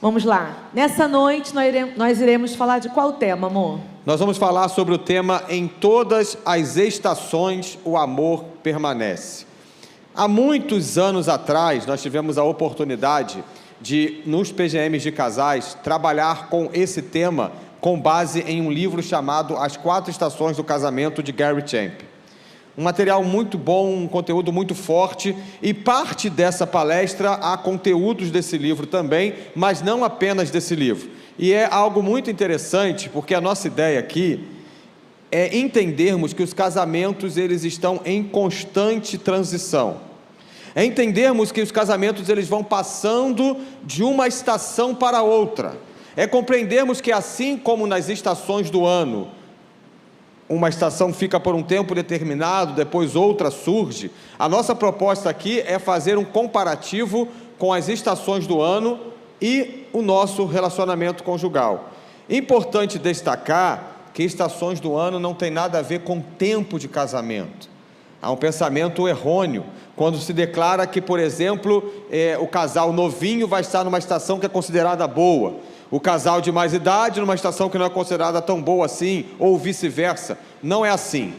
Vamos lá. Nessa noite nós iremos falar de qual tema, amor? Nós vamos falar sobre o tema Em todas as estações o amor permanece. Há muitos anos atrás, nós tivemos a oportunidade de, nos PGMs de casais, trabalhar com esse tema com base em um livro chamado As 4 Estações do Casamento, de Gary Champ. Um material muito bom, um conteúdo muito forte, e parte dessa palestra há conteúdos desse livro também, mas não apenas desse livro. E é algo muito interessante, porque a nossa ideia aqui é entendermos que os casamentos, eles estão em constante transição. É entendermos que os casamentos, eles vão passando de uma estação para outra. É compreendermos que, assim como nas estações do ano, uma estação fica por um tempo determinado, depois outra surge, a nossa proposta aqui é fazer um comparativo com as estações do ano e o nosso relacionamento conjugal. Importante destacar que estações do ano não tem nada a ver com tempo de casamento. Há um pensamento errôneo quando se declara que, por exemplo, o casal novinho vai estar numa estação que é considerada boa, o casal de mais idade numa estação que não é considerada tão boa assim, ou vice-versa. Não é assim.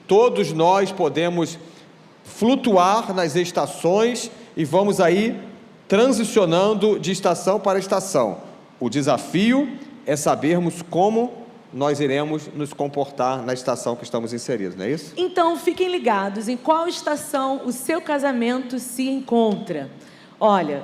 Todos nós podemos flutuar nas estações e vamos aí transicionando de estação para estação. O desafio é sabermos como nós iremos nos comportar na estação que estamos inseridos, não é isso? Então, fiquem ligados em qual estação o seu casamento se encontra. Olha,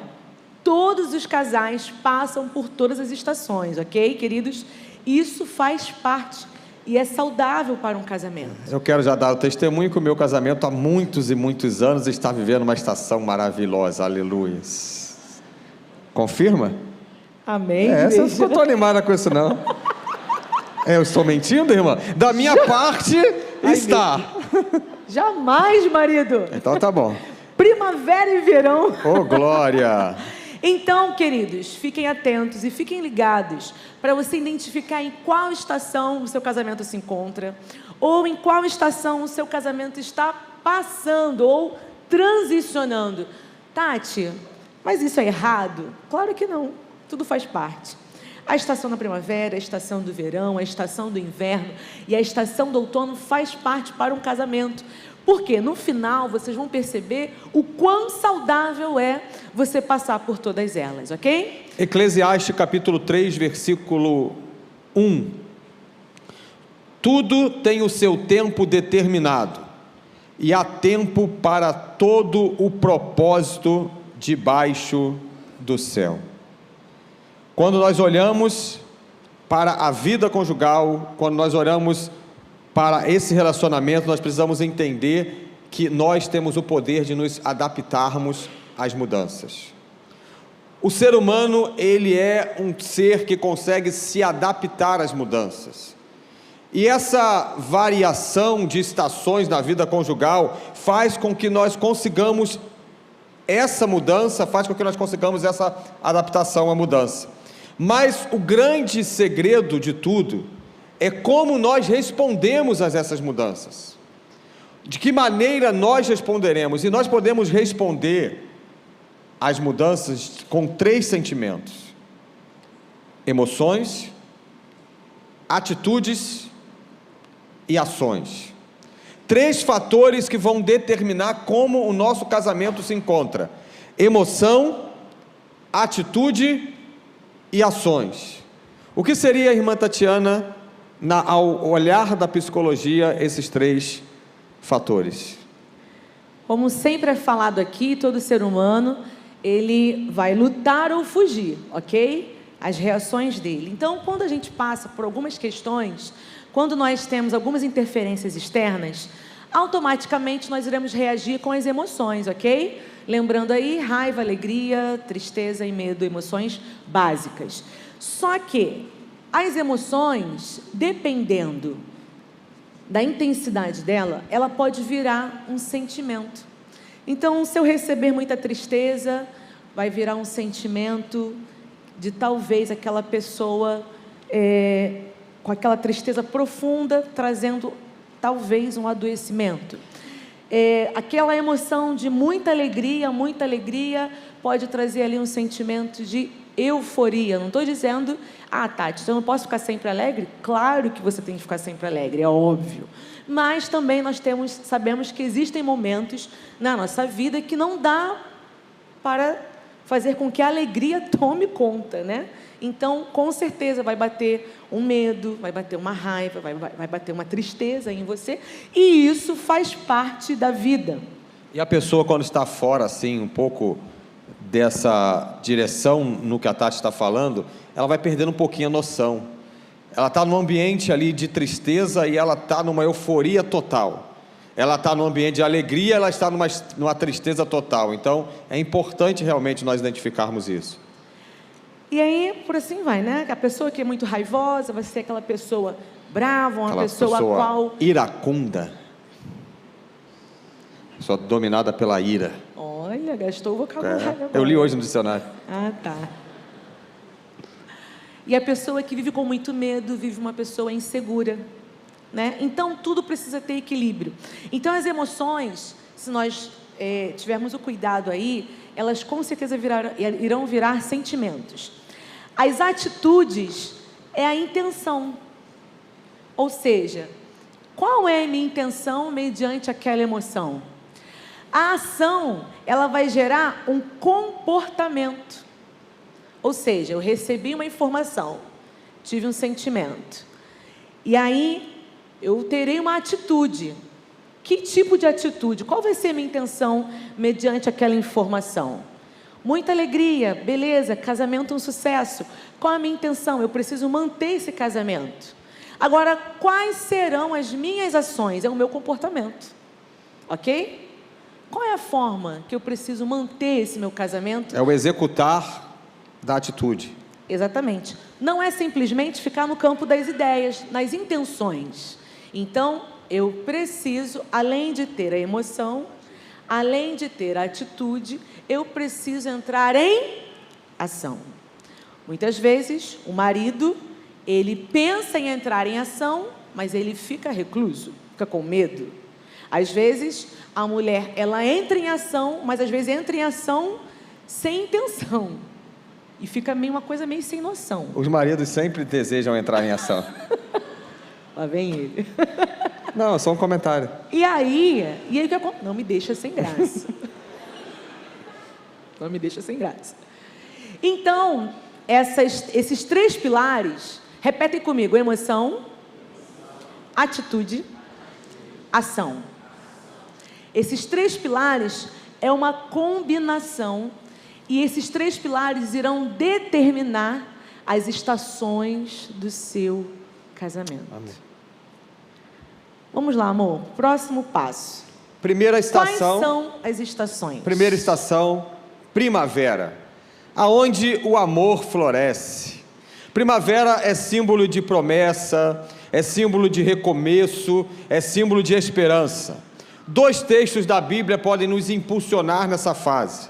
todos os casais passam por todas as estações, ok, queridos? Isso faz parte e é saudável para um casamento. Eu quero já dar o testemunho que o meu casamento há muitos e muitos anos está vivendo uma estação maravilhosa, aleluia. Confirma? Amém. Essa eu não estou animada com isso não. Eu estou mentindo, irmã? Da minha parte, está. Jamais, marido. Então tá bom. Primavera e verão. Oh, glória. Então, queridos, fiquem atentos e fiquem ligados para você identificar em qual estação o seu casamento se encontra, ou em qual estação o seu casamento está passando ou transicionando. Tati, mas isso é errado? Claro que não, tudo faz parte. A estação da primavera, a estação do verão, a estação do inverno e a estação do outono faz parte para um casamento. Porque no final vocês vão perceber o quão saudável é você passar por todas elas, ok? Eclesiastes capítulo 3, versículo 1. Tudo tem o seu tempo determinado, e há tempo para todo o propósito debaixo do céu. Quando nós olhamos para a vida conjugal, quando nós olhamos para esse relacionamento, nós precisamos entender que nós temos o poder de nos adaptarmos às mudanças. O ser humano, ele é um ser que consegue se adaptar às mudanças. E essa variação de estações na vida conjugal faz com que nós consigamos essa mudança, faz com que nós consigamos essa adaptação à mudança. Mas o grande segredo de tudo é como nós respondemos a essas mudanças. De que maneira nós responderemos? E nós podemos responder às mudanças com 3 sentimentos: emoções, atitudes e ações. 3 fatores que vão determinar como o nosso casamento se encontra: emoção, atitude e ações. O que seria, irmã Tatiana, ao olhar da psicologia, esses 3 fatores? Como sempre é falado aqui, todo ser humano, ele vai lutar ou fugir, ok? As reações dele. Então, quando a gente passa por algumas questões, quando nós temos algumas interferências externas, automaticamente nós iremos reagir com as emoções, ok? Lembrando aí, raiva, alegria, tristeza e medo, emoções básicas. Só que as emoções, dependendo da intensidade dela, ela pode virar um sentimento. Então, se eu receber muita tristeza, vai virar um sentimento de talvez aquela pessoa com aquela tristeza profunda, trazendo talvez um adoecimento. Aquela emoção de muita alegria pode trazer ali um sentimento de euforia. Não estou dizendo, Tati, então eu não posso ficar sempre alegre? Claro que você tem que ficar sempre alegre, é óbvio. Mas também sabemos que existem momentos na nossa vida que não dá para fazer com que a alegria tome conta, né? Então, com certeza, vai bater um medo, vai bater uma raiva, vai bater uma tristeza em você, e isso faz parte da vida. E a pessoa, quando está fora, assim, um pouco dessa direção no que a Tati está falando, ela vai perdendo um pouquinho a noção. Ela está num ambiente ali de tristeza e ela está numa euforia total. Ela está num ambiente de alegria, ela está numa tristeza total. Então, é importante realmente nós identificarmos isso. E aí, por assim vai, né? A pessoa que é muito raivosa vai ser aquela pessoa brava, uma pessoa qual... iracunda. Pessoa dominada pela ira. Olha, gastou o vocabulário agora. Eu li hoje no dicionário. Tá. E a pessoa que vive com muito medo, vive uma pessoa insegura, né? Então, tudo precisa ter equilíbrio. Então, as emoções, se nós tivermos o cuidado aí, elas com certeza irão virar sentimentos. As atitudes é a intenção. Ou seja, qual é a minha intenção mediante aquela emoção? A ação, ela vai gerar um comportamento. Ou seja, eu recebi uma informação, tive um sentimento. E aí, eu terei uma atitude. Que tipo de atitude? Qual vai ser a minha intenção mediante aquela informação? Muita alegria, beleza, casamento é um sucesso. Qual é a minha intenção? Eu preciso manter esse casamento. Agora, quais serão as minhas ações? É o meu comportamento. Ok? Qual é a forma que eu preciso manter esse meu casamento? É o executar da atitude. Exatamente. Não é simplesmente ficar no campo das ideias, nas intenções. Então, eu preciso, além de ter a emoção, além de ter a atitude, eu preciso entrar em ação. Muitas vezes, o marido, ele pensa em entrar em ação, mas ele fica recluso, fica com medo. Às vezes, a mulher, ela entra em ação, mas às vezes entra em ação sem intenção. E fica uma coisa meio sem noção. Os maridos sempre desejam entrar em ação. Lá vem ele. Não, só um comentário. E aí o que acontece? Não me deixa sem graça. Não me deixa sem graça. Então, esses 3 pilares, repetem comigo: emoção, atitude, ação. Esses 3 pilares é uma combinação, e esses 3 pilares irão determinar as estações do seu casamento. Amém. Vamos lá, amor. Próximo passo. Primeira estação. Quais são as estações? Primeira estação, primavera, aonde o amor floresce. Primavera é símbolo de promessa, é símbolo de recomeço, é símbolo de esperança. 2 textos da Bíblia podem nos impulsionar nessa fase.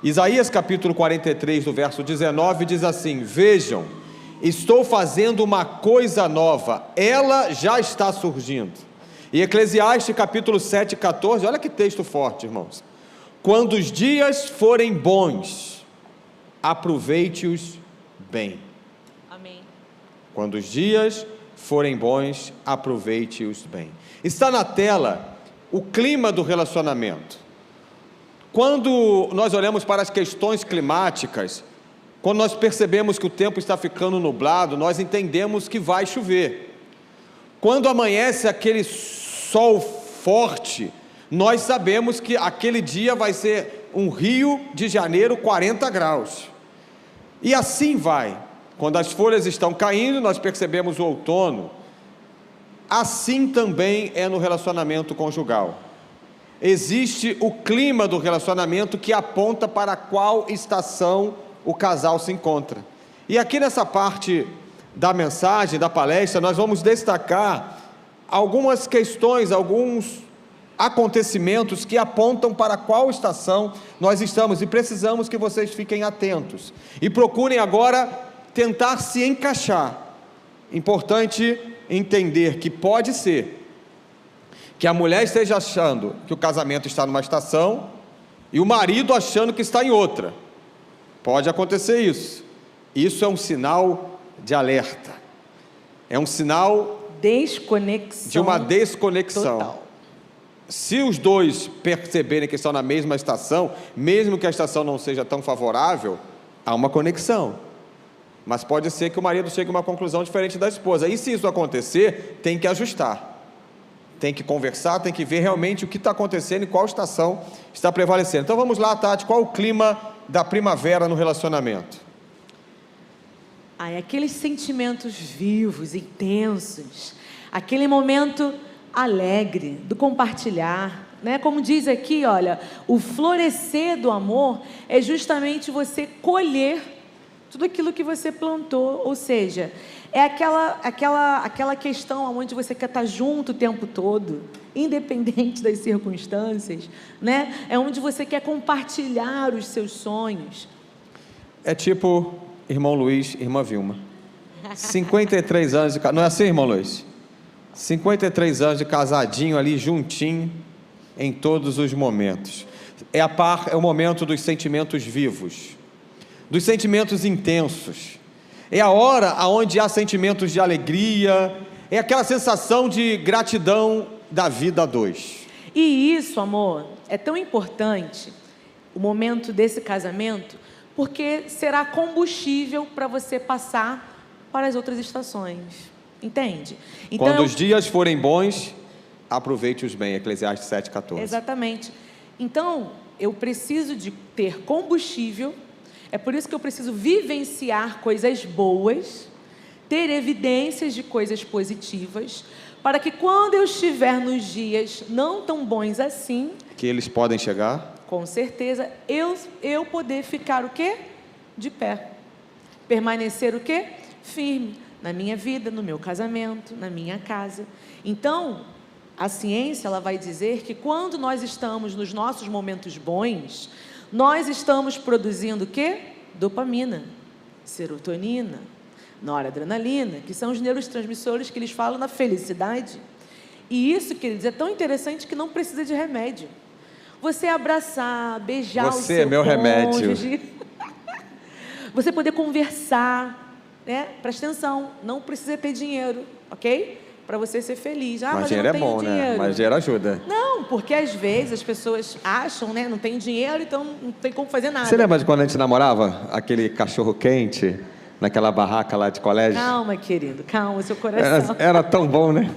Isaías capítulo 43, do verso 19, diz assim: vejam, estou fazendo uma coisa nova, ela já está surgindo. E Eclesiastes capítulo 7, 14, olha que texto forte, irmãos. Quando os dias forem bons, aproveite-os bem. Amém. Quando os dias forem bons, aproveite-os bem. Está na tela o clima do relacionamento. Quando nós olhamos para as questões climáticas, quando nós percebemos que o tempo está ficando nublado, nós entendemos que vai chover. Quando amanhece aquele sol forte, nós sabemos que aquele dia vai ser um Rio de Janeiro 40 graus. E assim vai. Quando as folhas estão caindo, nós percebemos o outono. Assim também é no relacionamento conjugal. Existe o clima do relacionamento que aponta para qual estação o casal se encontra. E aqui nessa parte da mensagem, da palestra, nós vamos destacar algumas questões, alguns acontecimentos que apontam para qual estação nós estamos, e precisamos que vocês fiquem atentos e procurem agora tentar se encaixar. Importante entender que pode ser que a mulher esteja achando que o casamento está numa estação e o marido achando que está em outra. Pode acontecer isso. Isso é um sinal de alerta. É um sinal Desconexão. de uma desconexão. Total. Se os dois perceberem que estão na mesma estação, mesmo que a estação não seja tão favorável, há uma conexão. Mas pode ser que o marido chegue a uma conclusão diferente da esposa. E se isso acontecer, tem que ajustar. Tem que conversar, tem que ver realmente o que está acontecendo e qual estação está prevalecendo. Então vamos lá, Tati, qual o clima da primavera no relacionamento? É aqueles sentimentos vivos, intensos, aquele momento alegre do compartilhar, né? Como diz aqui, olha, o florescer do amor é justamente você colher tudo aquilo que você plantou, ou seja, é aquela questão onde você quer estar junto o tempo todo, independente das circunstâncias, né? É onde você quer compartilhar os seus sonhos. É tipo irmão Luiz, irmã Vilma. 53 anos de casado. Não é assim, irmão Luiz? 53 anos de casadinho ali, juntinho, em todos os momentos. É o momento dos sentimentos vivos, dos sentimentos intensos. É a hora onde há sentimentos de alegria, é aquela sensação de gratidão da vida a dois. E isso, amor, é tão importante, o momento desse casamento, porque será combustível para você passar para as outras estações. Entende? Então, quando os dias forem bons, aproveite-os bem. Eclesiastes 7,14. Exatamente. Então, eu preciso de ter combustível, é por isso que eu preciso vivenciar coisas boas, ter evidências de coisas positivas, para que quando eu estiver nos dias não tão bons assim, que eles podem chegar, com certeza, eu poder ficar o quê? De pé. Permanecer o quê? Firme. Na minha vida, no meu casamento, na minha casa. Então, a ciência ela vai dizer que quando nós estamos nos nossos momentos bons, nós estamos produzindo o quê? Dopamina, serotonina, noradrenalina, que são os neurotransmissores que eles falam na felicidade. E isso, queridos, é tão interessante que não precisa de remédio. Você abraçar, beijar o seu cônjuge. Você é meu remédio. Você poder conversar, né? Presta atenção, não precisa ter dinheiro, ok? Para você ser feliz. Mas dinheiro é bom, né? Mas dinheiro ajuda. Não, porque às vezes as pessoas acham, né? Não tem dinheiro, então não tem como fazer nada. Você lembra de quando a gente namorava? Aquele cachorro quente, naquela barraca lá de colégio? Calma, querido, calma, seu coração. Era tão bom, né?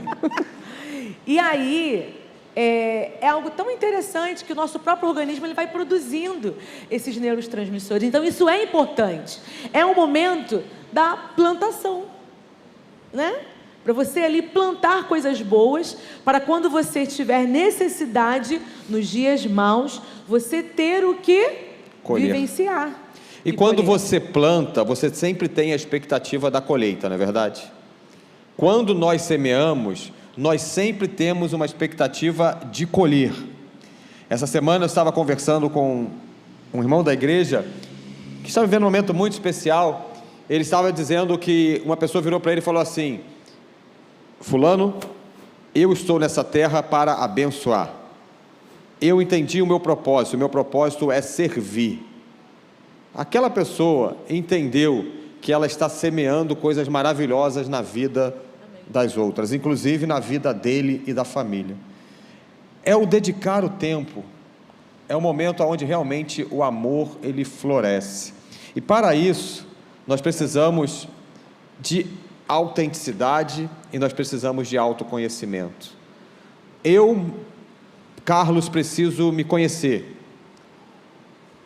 E aí, é algo tão interessante que o nosso próprio organismo ele vai produzindo esses neurotransmissores. Então, isso é importante. É um momento da plantação, né? Para você ali plantar coisas boas, para quando você tiver necessidade, nos dias maus, você ter o que? Colher. Vivenciar. E quando você planta, você sempre tem a expectativa da colheita, não é verdade? Quando nós semeamos, nós sempre temos uma expectativa de colher. Essa semana eu estava conversando com um irmão da igreja, que estava vivendo um momento muito especial. Ele estava dizendo que uma pessoa virou para ele e falou assim: fulano, eu estou nessa terra para abençoar. Eu entendi o meu propósito é servir. Aquela pessoa entendeu que ela está semeando coisas maravilhosas na vida das outras, inclusive na vida dele e da família. É o dedicar o tempo, é o momento onde realmente o amor ele floresce. E para isso, nós precisamos de autenticidade e nós precisamos de autoconhecimento. Eu, Carlos, preciso me conhecer.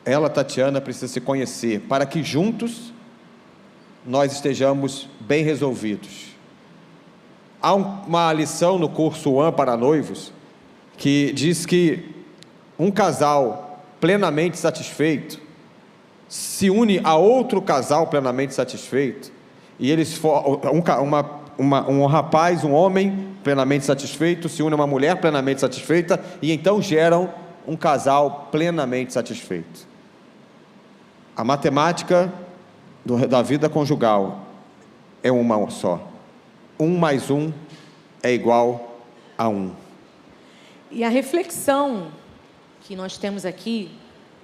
Ela, Tatiana, precisa se conhecer para que juntos nós estejamos bem resolvidos. Há uma lição no curso One para noivos que diz que um casal plenamente satisfeito se une a outro casal plenamente satisfeito, e eles um rapaz, um homem plenamente satisfeito se une a uma mulher plenamente satisfeita, e então geram um casal plenamente satisfeito. A matemática da vida conjugal é uma só. 1 mais 1 é igual a 1. E a reflexão que nós temos aqui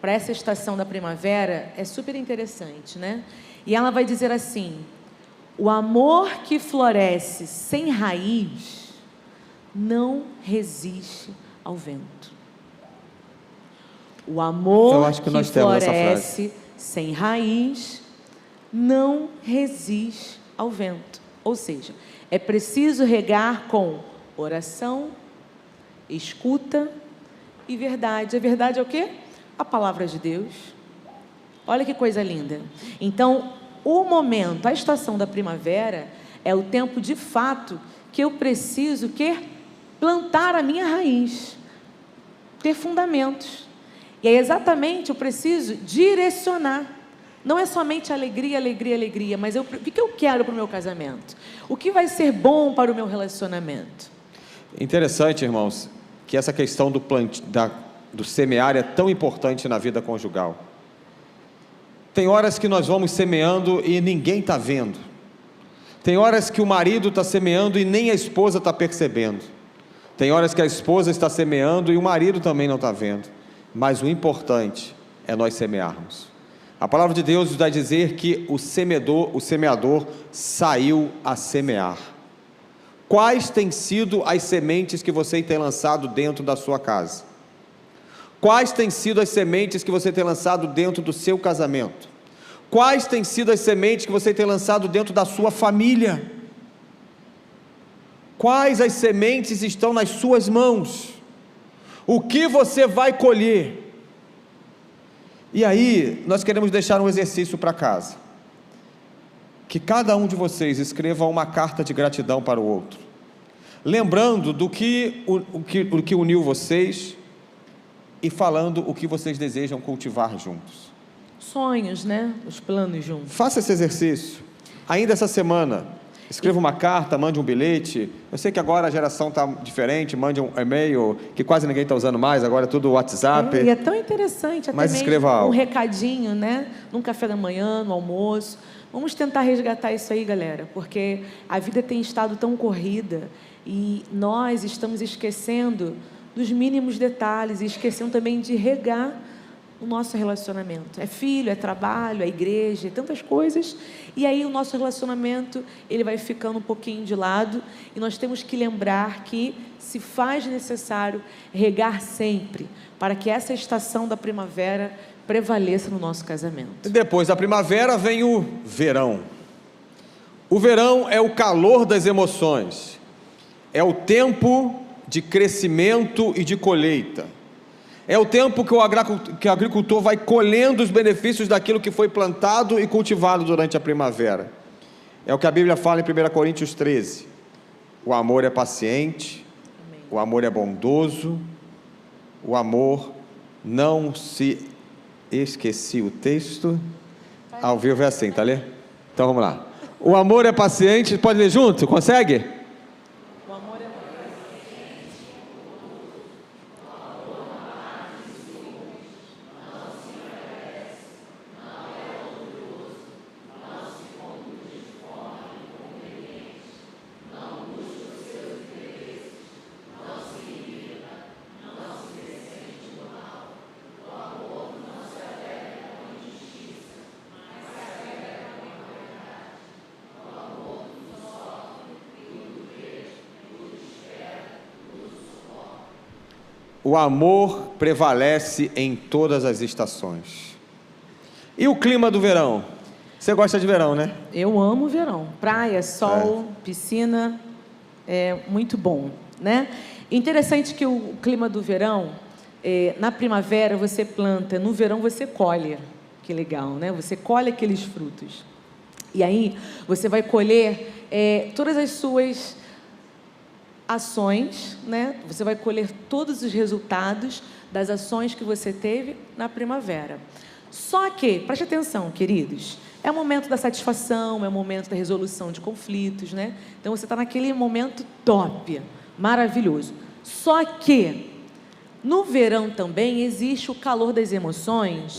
para essa estação da primavera é super interessante, né? E ela vai dizer assim: o amor que floresce sem raiz não resiste ao vento. O amor que floresce sem raiz não resiste ao vento. Ou seja, é preciso regar com oração, escuta e verdade. A verdade é o quê? A palavra de Deus. Olha que coisa linda. Então, o momento, a estação da primavera é o tempo de fato que eu preciso plantar a minha raiz, ter fundamentos. E é exatamente, eu preciso direcionar. Não é somente alegria, alegria, alegria, mas o que eu quero para o meu casamento? O que vai ser bom para o meu relacionamento? Interessante, irmãos, que essa questão do semear é tão importante na vida conjugal. Tem horas que nós vamos semeando e ninguém está vendo. Tem horas que o marido está semeando e nem a esposa está percebendo. Tem horas que a esposa está semeando e o marido também não está vendo. Mas o importante é nós semearmos. A palavra de Deus vai dizer que o semeador saiu a semear. Quais têm sido as sementes que você tem lançado dentro da sua casa? Quais têm sido as sementes que você tem lançado dentro do seu casamento? Quais têm sido as sementes que você tem lançado dentro da sua família? Quais as sementes estão nas suas mãos? O que você vai colher? E aí, nós queremos deixar um exercício para casa. Que cada um de vocês escreva uma carta de gratidão para o outro. Lembrando do que uniu vocês e falando o que vocês desejam cultivar juntos. Sonhos, né? Os planos juntos. Faça esse exercício. Ainda essa semana, escreva uma carta, mande um bilhete. Eu sei que agora a geração está diferente, mande um e-mail, que quase ninguém está usando mais, agora é tudo WhatsApp. E é tão interessante, até mas mesmo escreva algo. Um recadinho, né? Num café da manhã, no almoço. Vamos tentar resgatar isso aí, galera, porque a vida tem estado tão corrida e nós estamos esquecendo dos mínimos detalhes e esquecendo também de regar o nosso relacionamento. É filho, é trabalho, é igreja, é tantas coisas. E aí o nosso relacionamento, ele vai ficando um pouquinho de lado e nós temos que lembrar que se faz necessário regar sempre para que essa estação da primavera prevaleça no nosso casamento. E depois da primavera vem o verão. O verão é o calor das emoções. É o tempo de crescimento e de colheita. É o tempo que o agricultor vai colhendo os benefícios daquilo que foi plantado e cultivado durante a primavera. É o que a Bíblia fala em 1 Coríntios 13. O amor é paciente, amém. O amor é bondoso, o amor não se... Esqueci o texto. Ao vivo é assim, tá lendo? Então vamos lá. O amor é paciente, pode ler junto? Consegue? O amor prevalece em todas as estações. E o clima do verão? Você gosta de verão, né? Eu amo verão. Praia, sol, piscina, é muito bom, né? Interessante que o clima do verão, na primavera você planta, no verão você colhe. Que legal, né? Você colhe aqueles frutos. E aí você vai colher todas as suas ações, né? Você vai colher todos os resultados das ações que você teve na primavera. Só que, preste atenção, queridos, é o momento da satisfação, é o momento da resolução de conflitos, né? Então você está naquele momento top, maravilhoso. Só que no verão também existe o calor das emoções,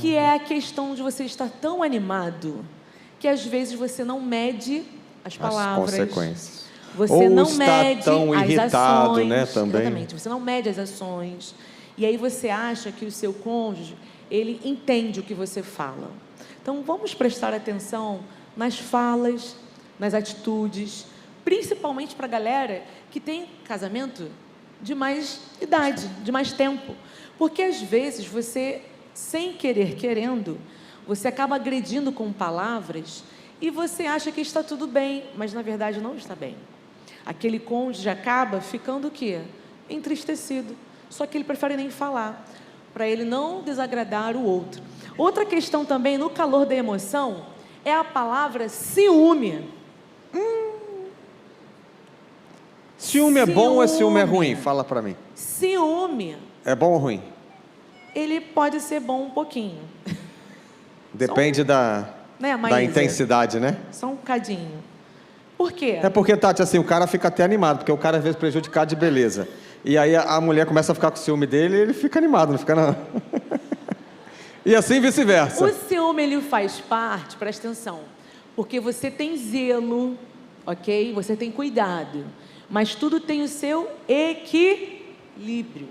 que é a questão de você estar tão animado que às vezes você não mede as palavras, as consequências. Você ou não está mede tão as irritado, ações, né, também. Exatamente, você não mede as ações, e aí você acha que o seu cônjuge, ele entende o que você fala. Então, vamos prestar atenção nas falas, nas atitudes, principalmente para a galera que tem casamento de mais idade, de mais tempo. Porque, às vezes, você, sem querer, querendo, você acaba agredindo com palavras e você acha que está tudo bem, mas, na verdade, não está bem. Aquele cônjuge acaba ficando o quê? Entristecido. Só que ele prefere nem falar, para ele não desagradar o outro. Outra questão também, no calor da emoção, é a palavra ciúme. Ciúme é bom ou ciúme é ruim? Fala para mim. Ciúme. É bom ou ruim? Ele pode ser bom um pouquinho. Depende da intensidade, né? Só um cadinho. Por quê? É porque, Tati, assim, o cara fica até animado, porque o cara às vezes prejudicado de beleza. E aí a mulher começa a ficar com ciúme dele e ele fica animado, não fica não. E assim vice-versa. O ciúme, ele faz parte, presta atenção, porque você tem zelo, ok? Você tem cuidado, mas tudo tem o seu equilíbrio.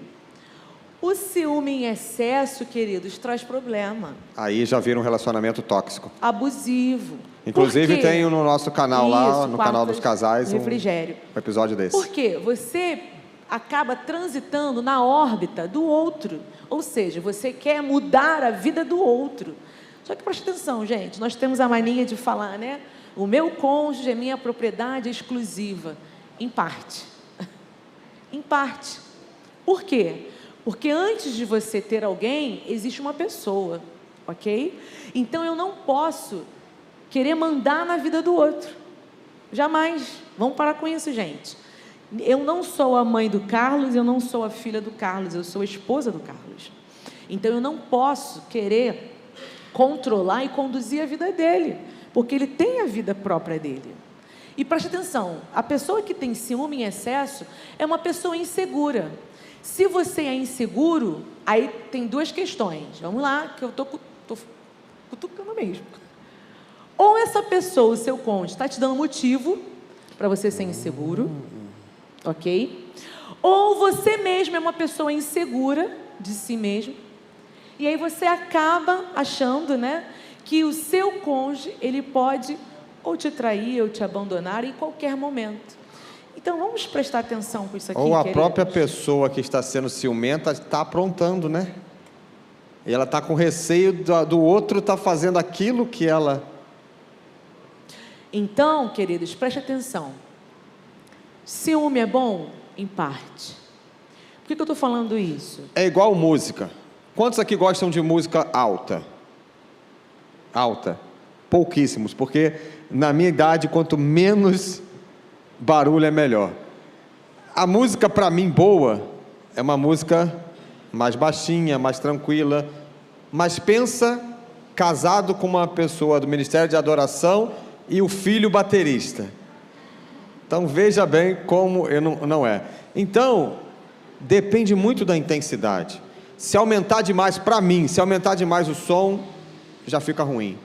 O ciúme em excesso, queridos, traz problema. Aí já vira um relacionamento tóxico. Abusivo. Inclusive tem no nosso canal lá, no canal dos casais, refrigério. Um episódio desse. Por quê? Você acaba transitando na órbita do outro. Ou seja, você quer mudar a vida do outro. Só que presta atenção, gente, nós temos a mania de falar, né? O meu cônjuge é minha propriedade exclusiva. Em parte. Em parte. Por quê? Porque antes de você ter alguém, existe uma pessoa, ok? Então eu não posso querer mandar na vida do outro. Jamais. Vamos parar com isso, gente. Eu não sou a mãe do Carlos, eu não sou a filha do Carlos, eu sou a esposa do Carlos. Então eu não posso querer controlar e conduzir a vida dele, porque ele tem a vida própria dele. E preste atenção, a pessoa que tem ciúme em excesso é uma pessoa insegura. Se você é inseguro, aí tem duas questões. Vamos lá, que eu tô cutucando mesmo. Ou essa pessoa, o seu cônjuge, está te dando motivo para você ser inseguro, ok? Ou você mesmo é uma pessoa insegura de si mesmo, e aí você acaba achando, né, que o seu cônjuge, ele pode ou te trair ou te abandonar em qualquer momento. Então vamos prestar atenção com isso aqui. Ou a própria pessoa que está sendo ciumenta está aprontando, né? E ela está com receio do outro estar fazendo aquilo que ela... Então, queridos, preste atenção. Ciúme é bom? Em parte. Por que eu estou falando isso? É igual música. Quantos aqui gostam de música alta? Alta. Pouquíssimos, porque na minha idade, quanto menos barulho é melhor. A música, para mim, boa, é uma música mais baixinha, mais tranquila. Mas pensa casado com uma pessoa do Ministério de Adoração e o filho baterista. Então veja bem como não é. Então depende muito da intensidade. Se aumentar demais, para mim, se aumentar demais o som, já fica ruim.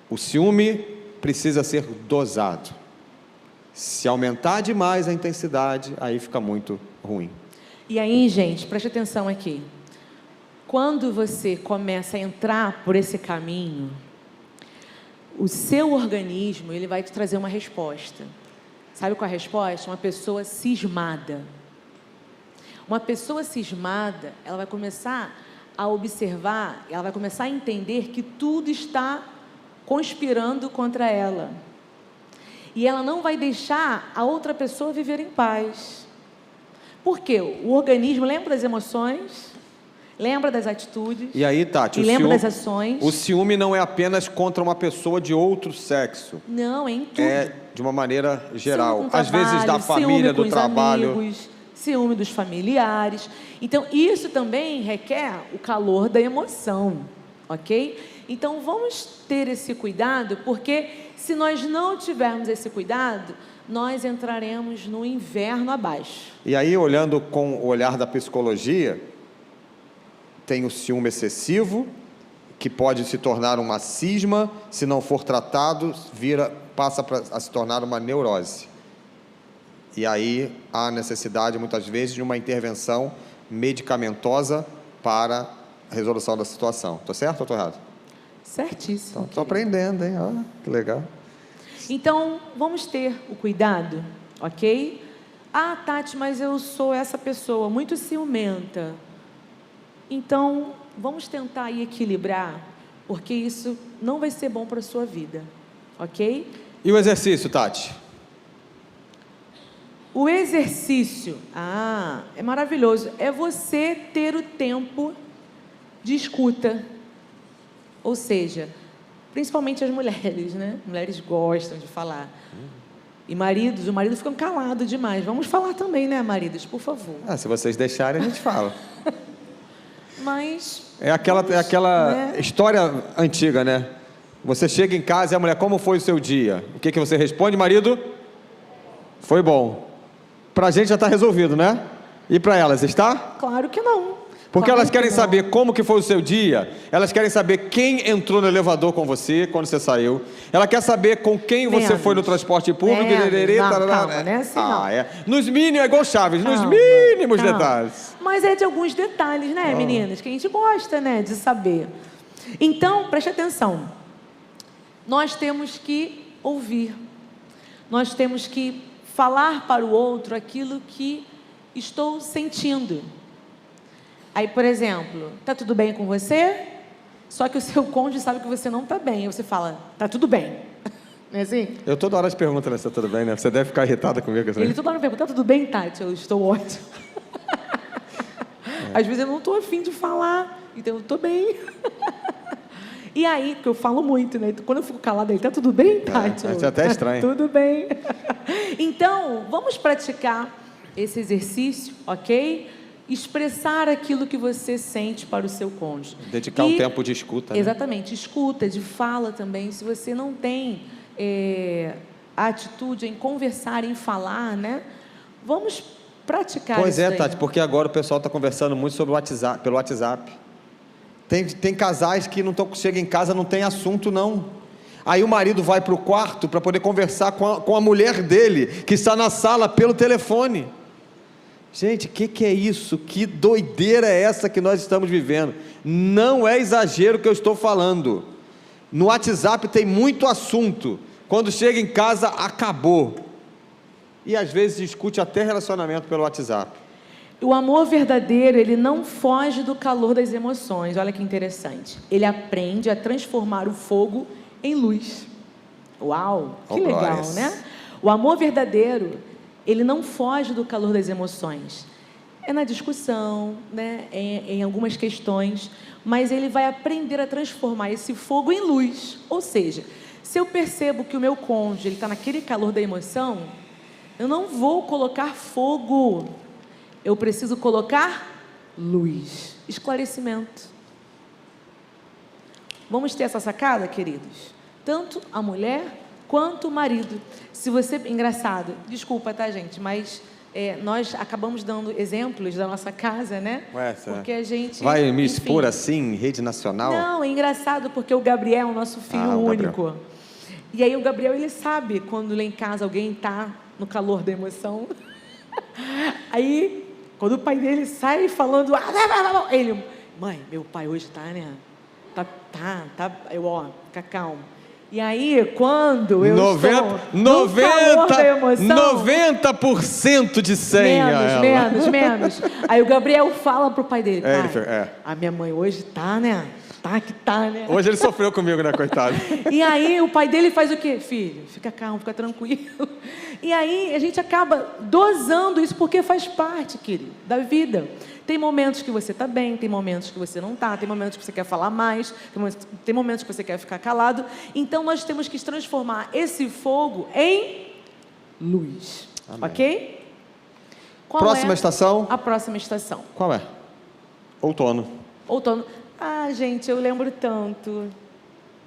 O ciúme precisa ser dosado. Se aumentar demais a intensidade, aí fica muito ruim. E aí, gente, preste atenção aqui. Quando você começa a entrar por esse caminho, o seu organismo, ele vai te trazer uma resposta. Sabe qual é a resposta? Uma pessoa cismada. Uma pessoa cismada, ela vai começar a observar, ela vai começar a entender que tudo está conspirando contra ela. E ela não vai deixar a outra pessoa viver em paz. Por quê? O organismo lembra das emoções, lembra das atitudes. E aí, Tati, lembra das ações. O ciúme não é apenas contra uma pessoa de outro sexo. Não, é em tudo. É de uma maneira geral. Ciúme com Às vezes da família, do trabalho. Amigos, ciúme dos familiares. Então, isso também requer o calor da emoção, ok? Então, vamos ter esse cuidado, porque se nós não tivermos esse cuidado, nós entraremos no inverno abaixo. E aí, olhando com o olhar da psicologia, tem o ciúme excessivo, que pode se tornar uma cisma, se não for tratado, passa a se tornar uma neurose. E aí há necessidade, muitas vezes, de uma intervenção medicamentosa para a resolução da situação. Estou certo ou estou errado? Certíssimo. Estou aprendendo, hein? Ó, que legal. Então, vamos ter o cuidado, ok? Ah, Tati, mas eu sou essa pessoa muito ciumenta. Então, vamos tentar aí equilibrar, porque isso não vai ser bom para a sua vida, ok? E o exercício, Tati? O exercício, é maravilhoso. É você ter o tempo de escuta. Ou seja, principalmente as mulheres, né? Mulheres gostam de falar. E maridos, o marido fica calado demais. Vamos falar também, né, maridos? Por favor. Se vocês deixarem, a gente fala. Mas... É aquela né? História antiga, né? Você chega em casa e a mulher, como foi o seu dia? O que você responde, marido? Foi bom. Pra gente já está resolvido, né? E para elas, está? Claro que não. Porque claro elas querem que saber como que foi o seu dia, elas querem saber quem entrou no elevador com você quando você saiu, ela quer saber com quem você foi no transporte público, calma, né? Assim, não. Nos mínimos, é igual Chaves, nos mínimos detalhes. Mas é de alguns detalhes, né, meninas, que a gente gosta, né, de saber. Então, preste atenção, nós temos que ouvir, nós temos que falar para o outro aquilo que estou sentindo. Aí, por exemplo, tá tudo bem com você? Só que o seu cônjuge sabe que você não tá bem. Aí você fala, tá tudo bem. Não é assim? Eu toda hora te pergunto, né, se tá tudo bem, né? Você deve ficar irritada comigo. Assim. Ele toda hora me pergunta, tá tudo bem, Tati? Eu estou ótimo. Às vezes eu não tô afim de falar, então eu tô bem. E aí, porque eu falo muito, né? Quando eu fico calada, ele, tá tudo bem, Tati? É até estranho. Tudo bem. Então, vamos praticar esse exercício, ok? Expressar aquilo que você sente para o seu cônjuge. Dedicar um tempo de escuta. Exatamente, escuta, de fala também. Se você não tem a atitude em conversar, em falar, né? Vamos praticar isso aí. Tati, porque agora o pessoal está conversando muito sobre o WhatsApp, pelo WhatsApp. Tem casais que chegam em casa, não tem assunto, não. Aí o marido vai para o quarto para poder conversar com a mulher dele, que está na sala pelo telefone. Gente, o que é isso? Que doideira é essa que nós estamos vivendo? Não é exagero que eu estou falando. No WhatsApp tem muito assunto. Quando chega em casa, acabou. E às vezes discute até relacionamento pelo WhatsApp. O amor verdadeiro, ele não foge do calor das emoções. Olha que interessante. Ele aprende a transformar o fogo em luz. Uau, que legal, né? O amor verdadeiro, ele não foge do calor das emoções. É na discussão, né? Em algumas questões, mas ele vai aprender a transformar esse fogo em luz. Ou seja, se eu percebo que o meu cônjuge está naquele calor da emoção, eu não vou colocar fogo. Eu preciso colocar luz, esclarecimento. Vamos ter essa sacada, queridos? Tanto a mulher quanto o marido. Se você... Engraçado, desculpa, tá, gente? Mas nós acabamos dando exemplos da nossa casa, né? Porque a gente... Vai me expor assim, em rede nacional? Não, é engraçado, porque o Gabriel é o nosso filho único. Gabriel. E aí o Gabriel, ele sabe quando lá em casa alguém está no calor da emoção. Aí, quando o pai dele sai falando... Ele... Mãe, meu pai hoje tá, né? Tá. Eu, fica calmo. E aí, quando eu estou no calor da emoção... 90% de senha. Menos. Aí o Gabriel fala pro pai dele, pai, a minha mãe hoje tá, né? Tá, né? Hoje ele sofreu comigo, né, coitado? E aí o pai dele faz o quê? Filho, fica calmo, fica tranquilo. E aí a gente acaba dosando isso, porque faz parte, querido, da vida. Tem momentos que você está bem, tem momentos que você não está, tem momentos que você quer falar mais, tem momentos que você quer ficar calado. Então, nós temos que transformar esse fogo em luz. Amém. Ok? Próxima estação? A próxima estação. Qual é? Outono. Gente, eu lembro tanto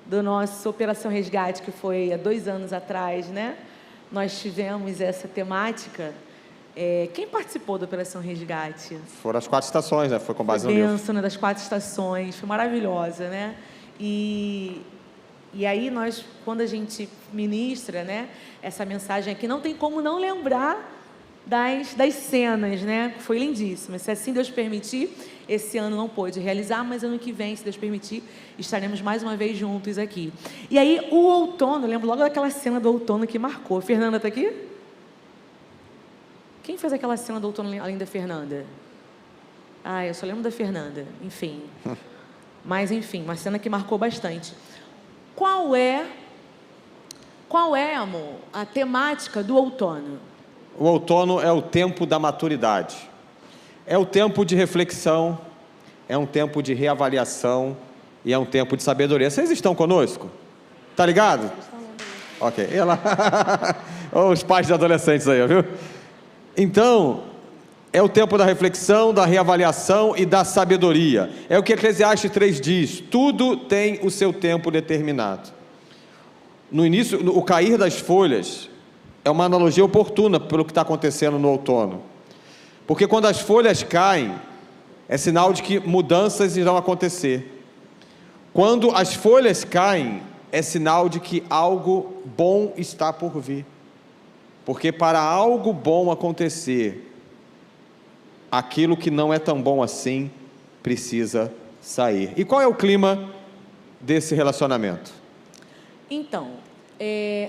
do nosso Operação Resgate, que foi há 2 anos atrás, né? Nós tivemos essa temática... quem participou da Operação Resgate? Foram as 4 estações, né? Foi com base no livro. Né? Das 4 estações, foi maravilhosa, né? E aí quando a gente ministra, né, essa mensagem aqui, não tem como não lembrar das cenas, né? Foi lindíssima. Se assim Deus permitir, esse ano não pôde realizar, mas ano que vem, se Deus permitir, estaremos mais uma vez juntos aqui. E aí, o outono, eu lembro logo daquela cena do outono que marcou. Fernanda está aqui? Quem fez aquela cena do outono além da Fernanda? Ah, eu só lembro da Fernanda. Enfim. Mas, enfim, uma cena que marcou bastante. Qual é, amor, a temática do outono? O outono é o tempo da maturidade. É o tempo de reflexão, é um tempo de reavaliação e é um tempo de sabedoria. Vocês estão conosco? Tá ligado? Ok. E lá. Os pais de adolescentes aí, viu? Então, é o tempo da reflexão, da reavaliação e da sabedoria. É o que Eclesiastes 3 diz: tudo tem o seu tempo determinado. No início, o cair das folhas é uma analogia oportuna pelo que está acontecendo no outono. Porque quando as folhas caem, é sinal de que mudanças irão acontecer. Quando as folhas caem, é sinal de que algo bom está por vir. Porque para algo bom acontecer, aquilo que não é tão bom assim precisa sair. E qual é o clima desse relacionamento? Então,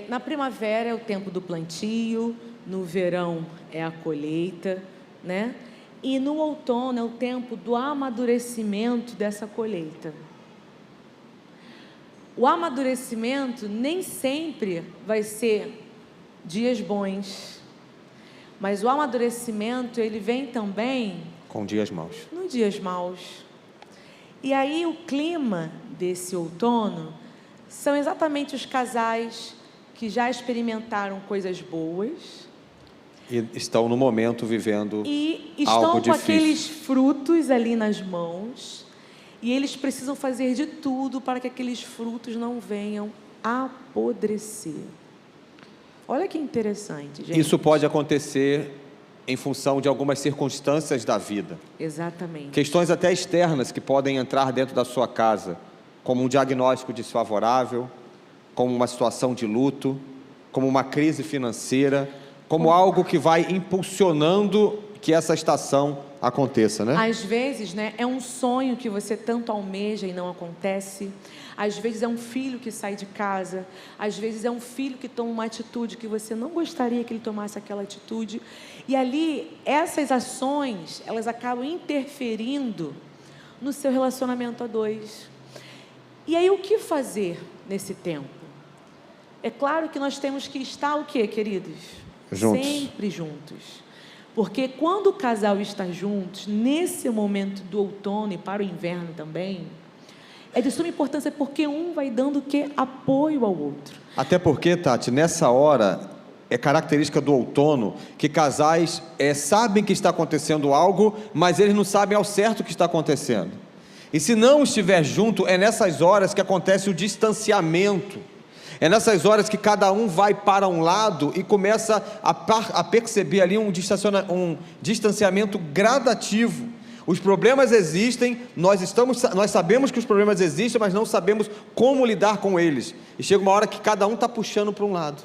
na primavera é o tempo do plantio, no verão é a colheita, né? E no outono é o tempo do amadurecimento dessa colheita. O amadurecimento nem sempre vai ser dias bons, mas o amadurecimento, ele vem também Com dias maus. nos dias maus. E aí o clima desse outono são exatamente os casais que já experimentaram coisas boas E estão no momento vivendo e algo estão com difícil. aqueles frutos ali nas mãos, e eles precisam fazer de tudo para que aqueles frutos não venham apodrecer. Olha que interessante, gente. Isso pode acontecer em função de algumas circunstâncias da vida. Exatamente. Questões até externas que podem entrar dentro da sua casa, como um diagnóstico desfavorável, como uma situação de luto, como uma crise financeira, como algo que vai impulsionando que essa estação aconteça, né? Às vezes, né, é um sonho que você tanto almeja e não acontece. Às vezes é um filho que sai de casa. Às vezes é um filho que toma uma atitude que você não gostaria que ele tomasse aquela atitude. E ali, essas ações, elas acabam interferindo no seu relacionamento a dois. E aí, o que fazer nesse tempo? É claro que nós temos que estar o quê, queridos? Juntos. Sempre juntos. Porque quando o casal está juntos, nesse momento do outono e para o inverno também, é de suma importância porque um vai dando o quê? Apoio ao outro. Até porque, Tati, nessa hora, é característica do outono que casais sabem que está acontecendo algo, mas eles não sabem ao certo o que está acontecendo. E se não estiver junto, é nessas horas que acontece o distanciamento. É nessas horas que cada um vai para um lado e começa a perceber ali um distanciamento gradativo. Os problemas existem, nós sabemos que os problemas existem, mas não sabemos como lidar com eles. E chega uma hora que cada um está puxando para um lado.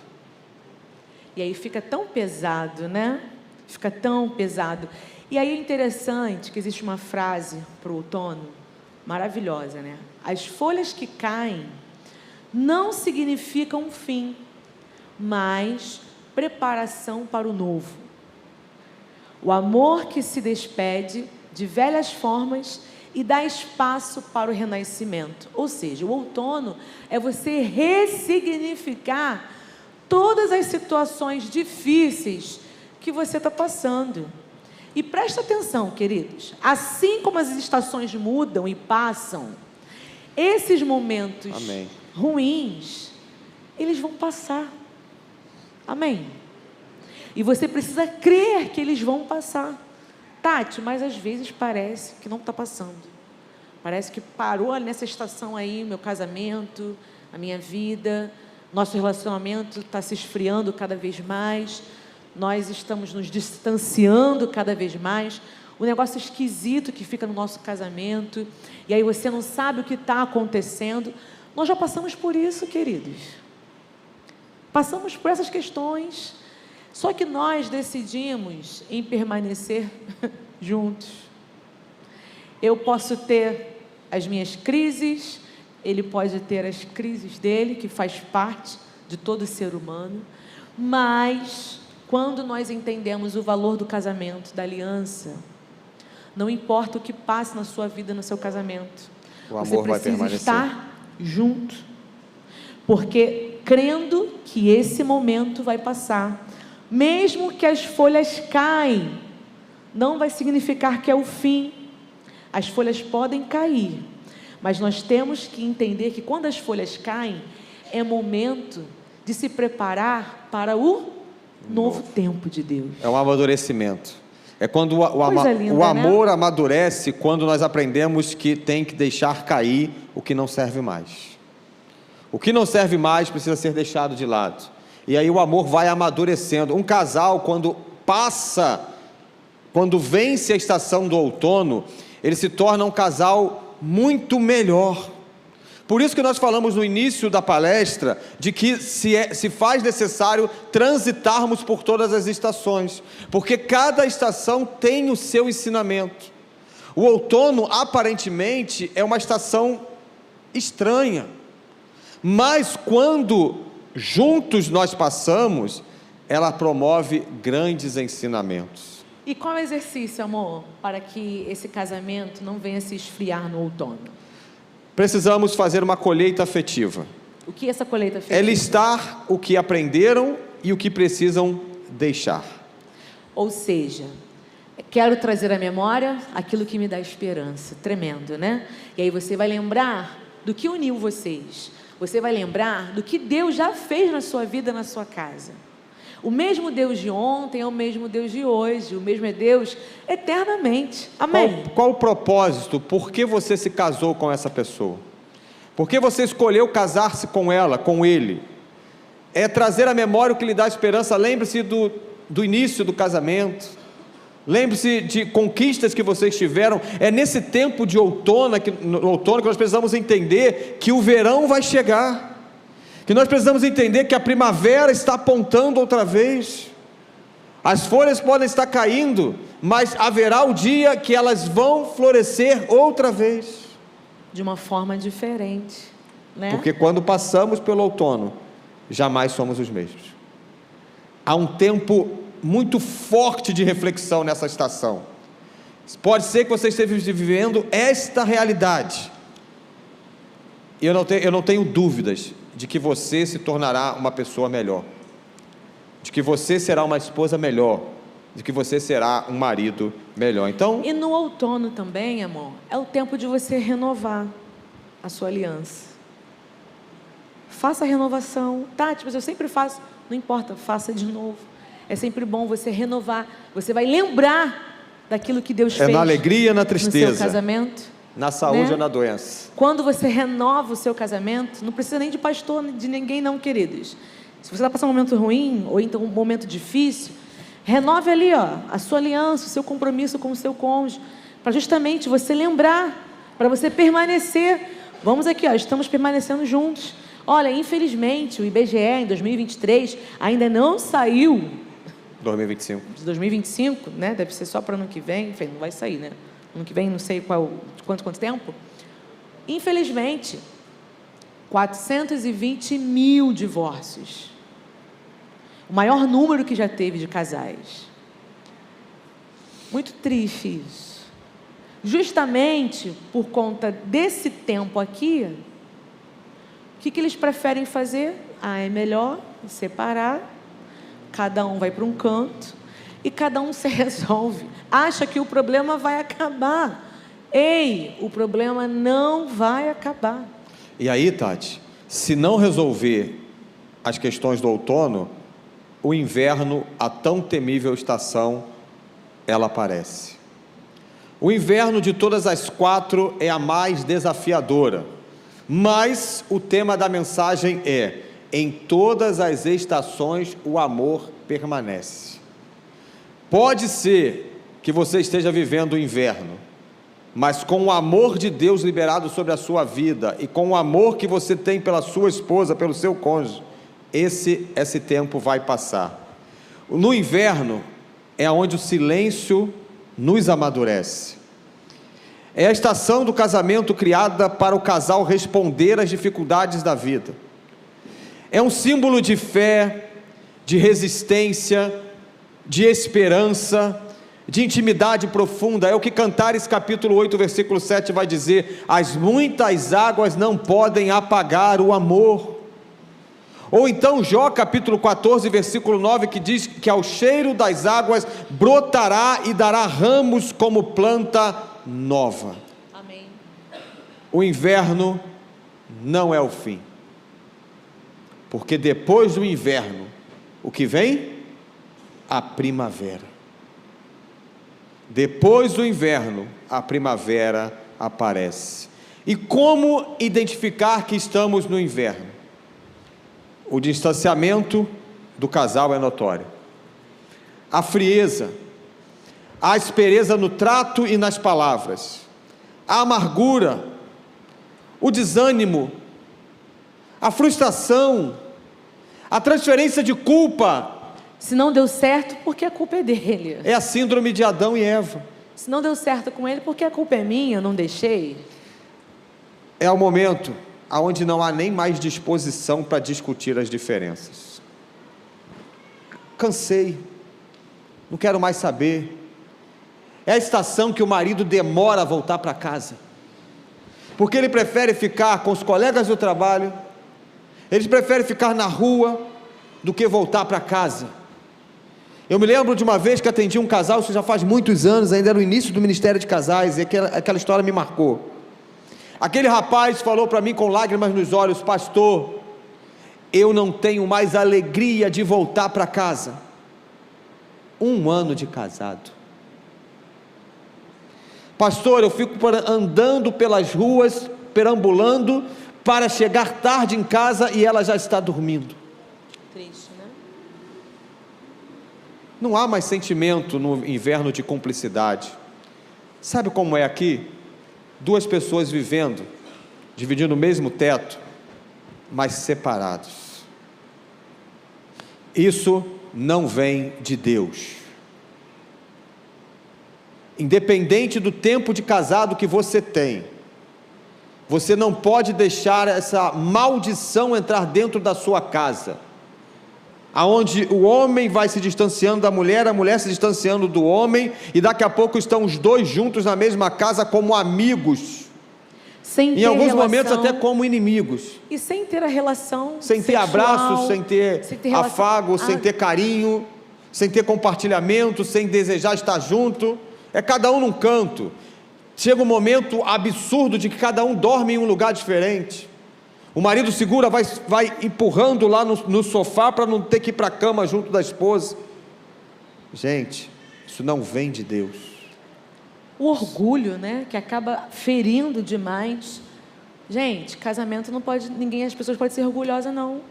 E aí fica tão pesado, né? Fica tão pesado. E aí é interessante que existe uma frase para o outono, maravilhosa, né? As folhas que caem não significam um fim, mas preparação para o novo. O amor que se despede de velhas formas e dá espaço para o renascimento. Ou seja, o outono é você ressignificar todas as situações difíceis que você está passando. E presta atenção, queridos, assim como as estações mudam e passam, esses momentos Amém. ruins, eles vão passar. Amém? E você precisa crer que eles vão passar. Tati, mas às vezes parece que não está passando. Parece que parou nessa estação aí, meu casamento, a minha vida, nosso relacionamento está se esfriando cada vez mais, nós estamos nos distanciando cada vez mais, o negócio esquisito que fica no nosso casamento, e aí você não sabe o que está acontecendo. Nós já passamos por isso, queridos. Passamos por essas questões. Só que nós decidimos em permanecer juntos. Eu posso ter as minhas crises, ele pode ter as crises dele, que faz parte de todo ser humano, mas quando nós entendemos o valor do casamento, da aliança, não importa o que passe na sua vida, no seu casamento, o amor vai permanecer. Você precisa estar junto, porque crendo que esse momento vai passar, mesmo que as folhas caem, não vai significar que é o fim. As folhas podem cair, mas nós temos que entender que quando as folhas caem, é momento de se preparar para o novo tempo de Deus. É um amadurecimento. É quando Linda, o amor, né, amadurece, quando nós aprendemos que tem que deixar cair o que não serve mais. O que não serve mais precisa ser deixado de lado. E aí o amor vai amadurecendo. Um casal, quando vence a estação do outono, ele se torna um casal muito melhor. Por isso que nós falamos no início da palestra, de que se faz necessário transitarmos por todas as estações, porque cada estação tem o seu ensinamento. O outono, aparentemente, é uma estação estranha, mas quando juntos nós passamos, ela promove grandes ensinamentos. E qual é o exercício, amor, para que esse casamento não venha se esfriar no outono? Precisamos fazer uma colheita afetiva. O que é essa colheita afetiva? É listar o que aprenderam e o que precisam deixar. Ou seja, quero trazer à memória aquilo que me dá esperança. Tremendo, né? E aí você vai lembrar do que uniu vocês. Você vai lembrar do que Deus já fez na sua vida, na sua casa. O mesmo Deus de ontem é o mesmo Deus de hoje, o mesmo é Deus eternamente. Amém? Qual o propósito? Por que você se casou com essa pessoa? Por que você escolheu casar-se com ela, com ele? É trazer à memória o que lhe dá esperança. Lembre-se do início do casamento. Lembre-se de conquistas que vocês tiveram. É nesse tempo de outono que nós precisamos entender que o verão vai chegar. Que nós precisamos entender que a primavera está apontando outra vez. As folhas podem estar caindo, mas haverá o dia que elas vão florescer outra vez. De uma forma diferente, né? Porque quando passamos pelo outono, jamais somos os mesmos. Há um tempo muito forte de reflexão nessa estação. Pode ser que você esteja vivendo esta realidade. E eu não tenho dúvidas de que você se tornará uma pessoa melhor, de que você será uma esposa melhor, de que você será um marido melhor. Então, e no outono também, amor, é o tempo de você renovar a sua aliança. Faça a renovação. Tati, mas eu sempre faço. Não importa, faça de novo. É sempre bom você renovar. Você vai lembrar daquilo que Deus fez. É na alegria, na tristeza, no seu casamento, na saúde, né? Ou na doença. Quando você renova o seu casamento, não precisa nem de pastor, de ninguém não, queridos. Se você está passando um momento ruim, ou então um momento difícil, renove ali, a sua aliança, o seu compromisso com o seu cônjuge, para justamente você lembrar, para você permanecer. Vamos aqui, estamos permanecendo juntos. Olha, infelizmente, o IBGE em 2023 ainda não saiu. 2025. De 2025, né? Deve ser só para ano que vem, enfim, não vai sair, né? Ano que vem, não sei quanto tempo. Infelizmente, 420 mil divórcios. O maior número que já teve de casais. Muito triste isso. Justamente por conta desse tempo aqui, o que eles preferem fazer? É melhor separar, cada um vai para um canto e cada um se resolve. Acha que o problema vai acabar. Ei, o problema não vai acabar. E aí, Tati, se não resolver as questões do outono, o inverno, a tão temível estação, ela aparece. O inverno de todas as 4 é a mais desafiadora, mas o tema da mensagem é: em todas as estações o amor permanece. Pode ser que você esteja vivendo o inverno, mas com o amor de Deus liberado sobre a sua vida e com o amor que você tem pela sua esposa, pelo seu cônjuge, esse tempo vai passar. No inverno é onde o silêncio nos amadurece. É a estação do casamento criada para o casal responder às dificuldades da vida. É um símbolo de fé, de resistência, de esperança, de intimidade profunda. É o que Cantares capítulo 8, versículo 7 vai dizer: as muitas águas não podem apagar o amor. Ou então Jó capítulo 14, versículo 9, que diz que ao cheiro das águas brotará e dará ramos como planta nova. Amém. O inverno não é o fim, porque depois do inverno, o que vem? A primavera. Depois do inverno, a primavera aparece. E como identificar que estamos no inverno? O distanciamento do casal é notório. A frieza, a aspereza no trato e nas palavras, a amargura, o desânimo, a frustração, a transferência de culpa. Se não deu certo, porque a culpa é dele. É a síndrome de Adão e Eva. Se não deu certo com ele, porque a culpa é minha, eu não deixei. É o momento onde não há nem mais disposição para discutir as diferenças. Cansei, não quero mais saber. É a estação que o marido demora a voltar para casa, porque ele prefere ficar com os colegas do trabalho, ele prefere ficar na rua do que voltar para casa. Eu me lembro de uma vez que atendi um casal, isso já faz muitos anos, ainda era o início do Ministério de Casais, e aquela história me marcou. Aquele rapaz falou para mim com lágrimas nos olhos: pastor, eu não tenho mais alegria de voltar para casa. 1 ano de casado. Pastor, eu fico andando pelas ruas, perambulando, para chegar tarde em casa e ela já está dormindo. Triste, né? Não há mais sentimento no inverno de cumplicidade. Sabe como é aqui? 2 pessoas vivendo, dividindo o mesmo teto, mas separados. Isso não vem de Deus. Independente do tempo de casado que você tem, você não pode deixar essa maldição entrar dentro da sua casa, aonde o homem vai se distanciando da mulher, a mulher se distanciando do homem, e daqui a pouco estão os 2 juntos na mesma casa como amigos, em alguns momentos até como inimigos, e sem ter a relação sem ter abraço, sem ter afago, sem ter carinho, sem ter compartilhamento, sem desejar estar junto. É cada um num canto. Chega um momento absurdo de que cada um dorme em um lugar diferente. O marido segura, vai empurrando lá no sofá para não ter que ir para a cama junto da esposa. Gente, isso não vem de Deus. O orgulho, né, que acaba ferindo demais. Gente, casamento não pode, as pessoas podem ser orgulhosas, não.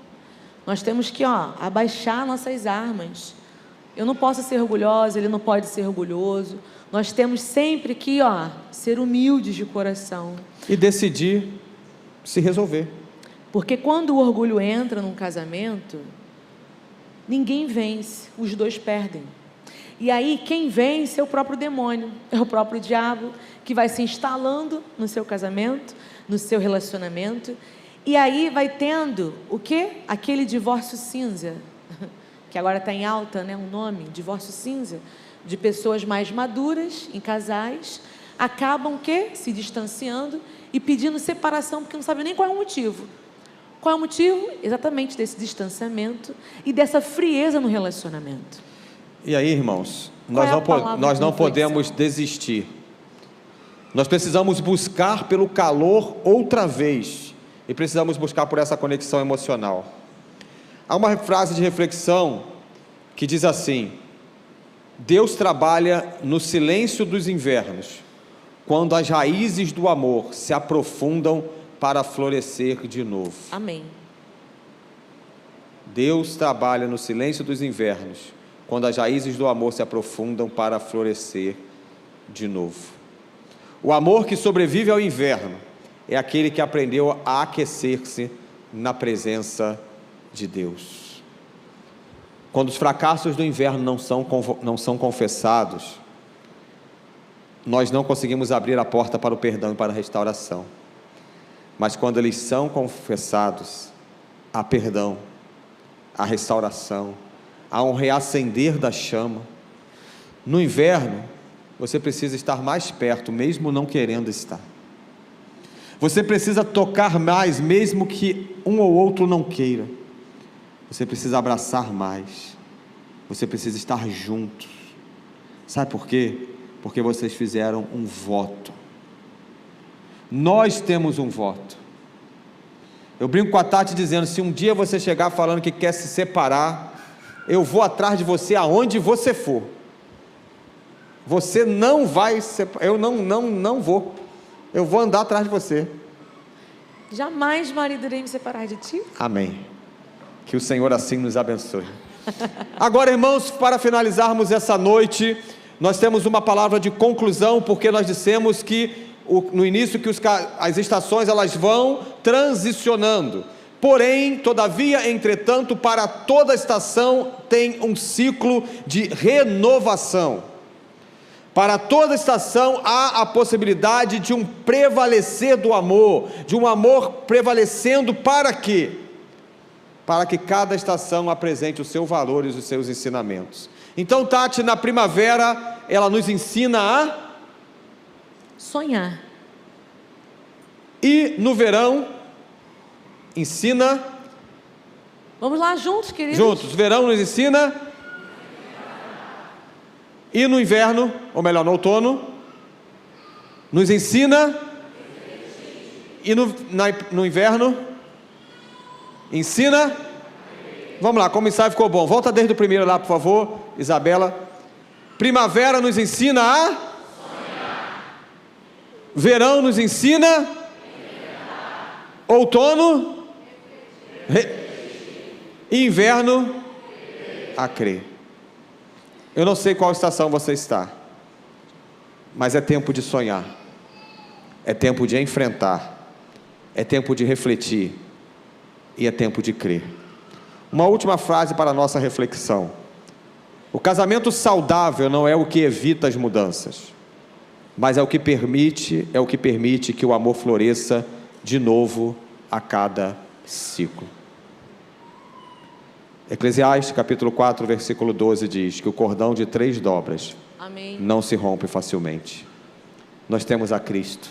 Nós temos que, abaixar nossas armas. Eu não posso ser orgulhosa, ele não pode ser orgulhoso. Nós temos sempre que, ser humildes de coração. E decidir se resolver. Porque quando o orgulho entra num casamento, ninguém vence, os 2 perdem. E aí quem vence é o próprio demônio, é o próprio diabo, que vai se instalando no seu casamento, no seu relacionamento, e aí vai tendo o quê? Aquele divórcio cinza, que agora está em alta, né, um nome, divórcio cinza, de pessoas mais maduras, em casais, acabam o quê? Se distanciando e pedindo separação, porque não sabem nem qual é o motivo. Qual é o motivo? Exatamente desse distanciamento e dessa frieza no relacionamento. E aí, irmãos, nós não podemos desistir. Nós precisamos buscar pelo calor outra vez, e precisamos buscar por essa conexão emocional. Há uma frase de reflexão que diz assim: Deus trabalha no silêncio dos invernos, quando as raízes do amor se aprofundam para florescer de novo. Amém. Deus trabalha no silêncio dos invernos, quando as raízes do amor se aprofundam para florescer de novo. O amor que sobrevive ao inverno é aquele que aprendeu a aquecer-se na presença de Deus. quando os fracassos do inverno não são confessados, nós não conseguimos abrir a porta para o perdão e para a restauração. Mas quando eles são confessados, há perdão, há restauração, há um reacender da chama. No inverno, você precisa estar mais perto, mesmo não querendo estar. Você precisa tocar mais, mesmo que um ou outro não queira. Você precisa abraçar mais. Você precisa estar juntos. Sabe por quê? Porque vocês fizeram um voto. Nós temos um voto. Eu brinco com a Tati dizendo, se um dia você chegar falando que quer se separar, eu vou atrás de você aonde você for. Você não vai separar, eu não vou. Eu vou andar atrás de você. Jamais, marido, irei me separar de ti. Amém. Que o Senhor assim nos abençoe. Agora, irmãos, para finalizarmos essa noite, nós temos uma palavra de conclusão, porque nós dissemos que no início que as estações elas vão transicionando. Porém, todavia, entretanto, para toda estação tem um ciclo de renovação. Para toda estação há a possibilidade de um prevalecer do amor, de um amor prevalecendo para quê? Para que cada estação apresente os seus valores e os seus ensinamentos. Então, Tati, na primavera, ela nos ensina a sonhar. E no verão, ensina... Vamos lá juntos, queridos. Juntos, verão nos ensina... E no inverno, ou melhor, no outono, nos ensina... E no inverno, ensina... Vamos lá, como o ensaio ficou bom. Volta desde o primeiro lá, por favor, Isabela. Primavera nos ensina a... sonhar. Verão nos ensina... outono... inverno... a crer. Eu não sei qual estação você está, mas é tempo de sonhar, é tempo de enfrentar, é tempo de refletir e é tempo de crer. Uma última frase para a nossa reflexão: o casamento saudável não é o que evita as mudanças, mas é o que permite que o amor floresça de novo a cada ciclo. Eclesiastes capítulo 4, versículo 12 diz que o cordão de 3 dobras Amém. Não se rompe facilmente. Nós temos a Cristo,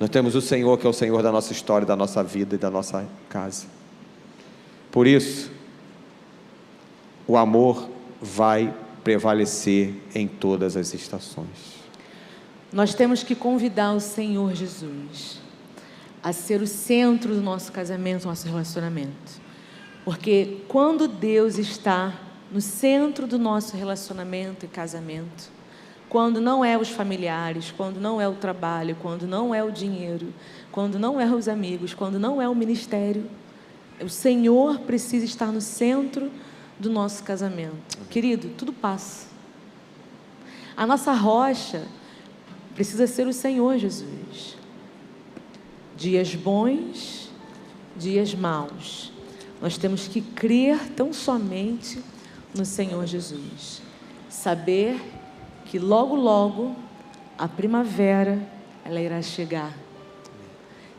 nós temos o Senhor, que é o Senhor da nossa história, da nossa vida e da nossa casa. Por isso, o amor vai prevalecer em todas as estações. Nós temos que convidar o Senhor Jesus a ser o centro do nosso casamento, do nosso relacionamento. Porque quando Deus está no centro do nosso relacionamento e casamento, quando não é os familiares, quando não é o trabalho, quando não é o dinheiro, quando não é os amigos, quando não é o ministério, o Senhor precisa estar no centro do nosso casamento. Querido, tudo passa. A nossa rocha precisa ser o Senhor Jesus. Dias bons, dias maus, nós temos que crer tão somente no Senhor Jesus. Saber que logo, logo, a primavera, ela irá chegar.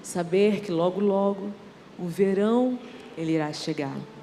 Saber que logo, logo, o verão, ele irá chegar.